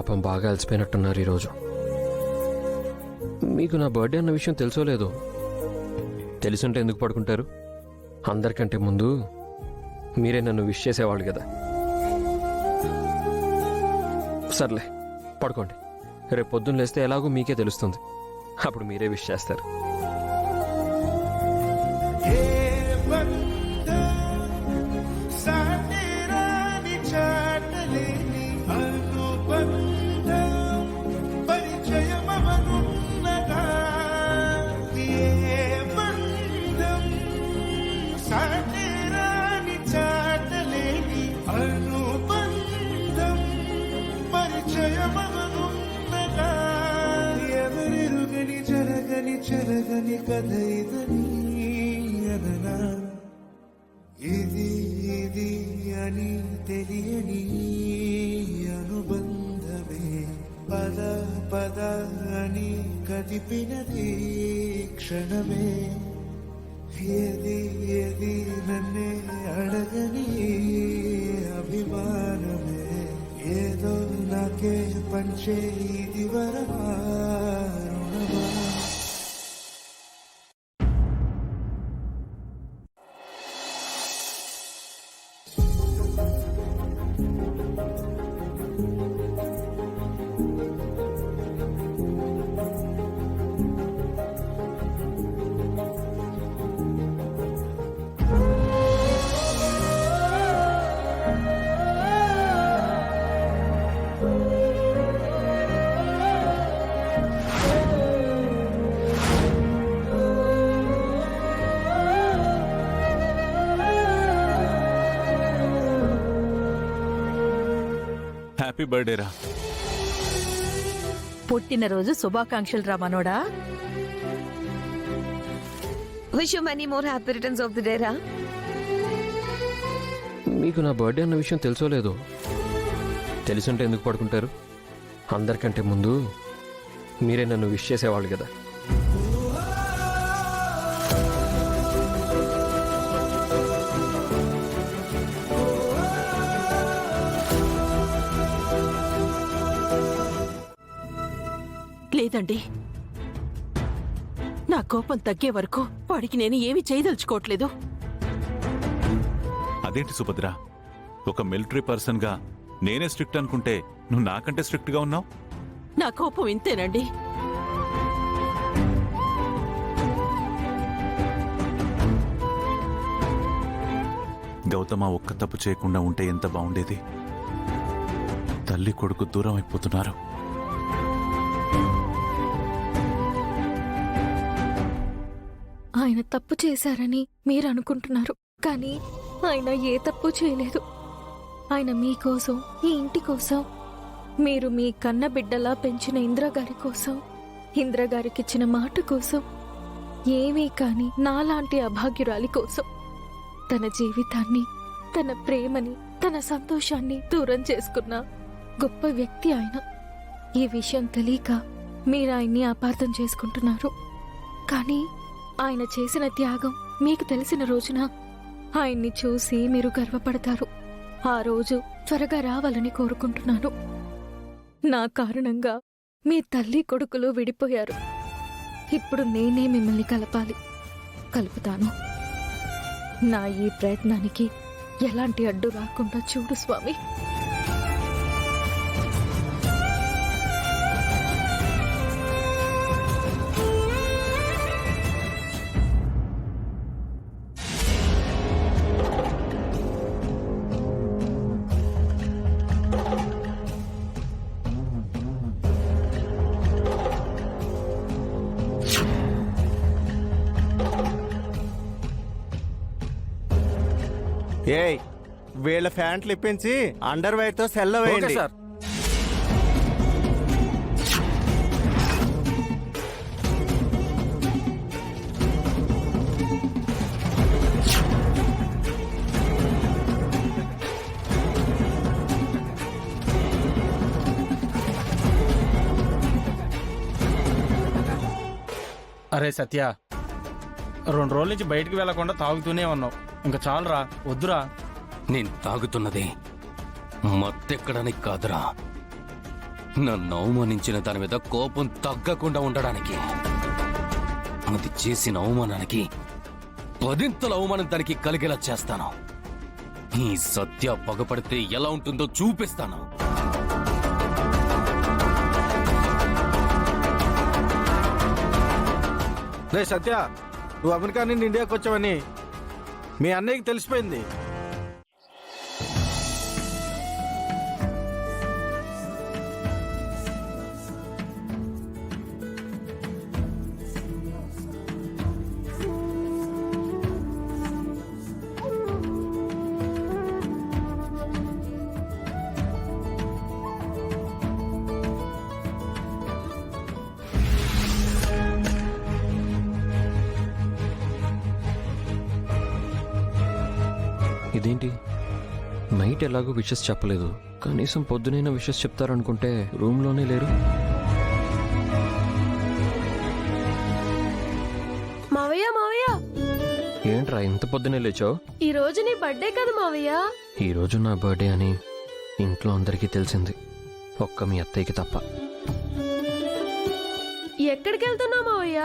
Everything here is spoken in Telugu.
పాపం బాగా అలసిపోయినట్టున్నారు ఈరోజు. మీకు నా బర్త్డే అన్న విషయం తెలుసో లేదో? తెలుసుంటే ఎందుకు పడుకుంటారు? అందరికంటే ముందు మీరే నన్ను విష్ చేసేవాళ్ళు కదా. సర్లే పడుకోండి. రేపు పొద్దున్న లేస్తే ఎలాగో మీకే తెలుస్తుంది. అప్పుడు మీరే విష్ చేస్తారు. చెరగని కథ ఇదని అదనా, ఇది ఇది అని తెలియని అనుబంధమే, పద పద అని కదిపినది క్షణమే, ఏది ఏది నన్నే అడగని అభిమానమే, ఏదో నాకే పంచే ఇది వరమా రుణమా. హ్యాపీ బర్త్డే రా. పుట్టినరోజు శుభాకాంక్షలు రా మనోడా. Wish you many more happy returns of the day రా. మీకు నా బర్త్డే అన్న విషయం తెలుసో లేదో? తెలుసుంటే ఎందుకు పడుకుంటారు? అందరికంటే ముందు మీరే నన్ను విష్ చేసేవాళ్ళు కదా. లేదండి, నా కోపం తగ్గే వరకు వాడికి నేను ఏమీ చేయదలుచుకోవట్లేదు. అదేంటి సుభద్ర, ఒక మిలిటరీ పర్సన్ గా నేనే స్ట్రిక్ట్ అనుకుంటే నువ్వు నాకంటే స్ట్రిక్ట్ గా ఉన్నావు. నా కోపం ఇంతేనండి. గౌతమ ఒక్క తప్పు చేయకుండా ఉంటే ఎంత బాగుండేది. తల్లి కొడుకు దూరం అయిపోతున్నారు. ఆయన తప్పు చేశారని మీరు అనుకుంటున్నారు, కానీ ఆయన ఏ తప్పు చేయలేదు. ఆయన మీకోసం, ఈ ఇంటి కోసం, మీరు మీ కన్న బిడ్డలా పెంచిన ఇంద్రగారి కోసం, ఇంద్రగారికిచ్చిన మాట కోసం, ఏమీ కాని నాలాంటి అభాగ్యురాలి కోసం తన జీవితాన్ని, తన ప్రేమని, తన సంతోషాన్ని దూరం చేసుకున్న గొప్ప వ్యక్తి ఆయన. ఈ విషయం తెలియక మీరు ఆయన్ని అపార్థం చేసుకుంటున్నారు. కానీ ఆయన చేసిన త్యాగం మీకు తెలిసిన రోజున ఆయన్ని చూసి మీరు గర్వపడతారు. ఆ రోజు త్వరగా రావాలని కోరుకుంటున్నాను. నా కారణంగా మీ తల్లి కొడుకులు విడిపోయారు. ఇప్పుడు నేనే మిమ్మల్ని కలపాలి. కలుపుతాను. నా ఈ ప్రయత్నానికి ఎలాంటి అడ్డు రాకుండా చూడు స్వామి. ఏయ్, వీళ్ళ ప్యాంట్లు ఇప్పించి అండర్ వైర్ తో సెల్ల వేయండి. అరే సత్య, 2 రోజుల నుంచి బయటికి వెళ్లకుండా తాగుతూనే ఉన్నావు. ఇంకా చాలురా, వద్దురా. నేను తాగుతున్నది మత్తెక్కడానికి కాదురా, నన్ను అవమానించిన దాని మీద కోపం తగ్గకుండా ఉండడానికి. అది చేసిన అవమానానికి 10ంతల అవమానం దానికి కలిగేలా చేస్తాను. ఈ సత్య పగపడితే ఎలా ఉంటుందో చూపిస్తాను. రే సత్య, నువ్వు అమెరికా నుండి ఇండియాకి వచ్చావని మీ అన్నయ్యకి తెలిసిపోయింది. ఇదేంటి నైట్ ఎలాగో విషెస్ చెప్పలేదు, కనీసం పొద్దునైనా విషెస్ చెప్తారనుకుంటే రూమ్లోనే లేరు. మావయ్య మావయ్య, ఏంట్రా ఇంత పొద్దునే లేచావు? ఈ రోజు నీ బర్త్డే కదా మావయ్య. ఈరోజు నా బర్త్డే అని ఇంట్లో అందరికీ తెలిసింది, ఒక్క మీ అత్తయ్యకి తప్ప. ఎక్కడికి వెళ్తున్నావు మావయ్య?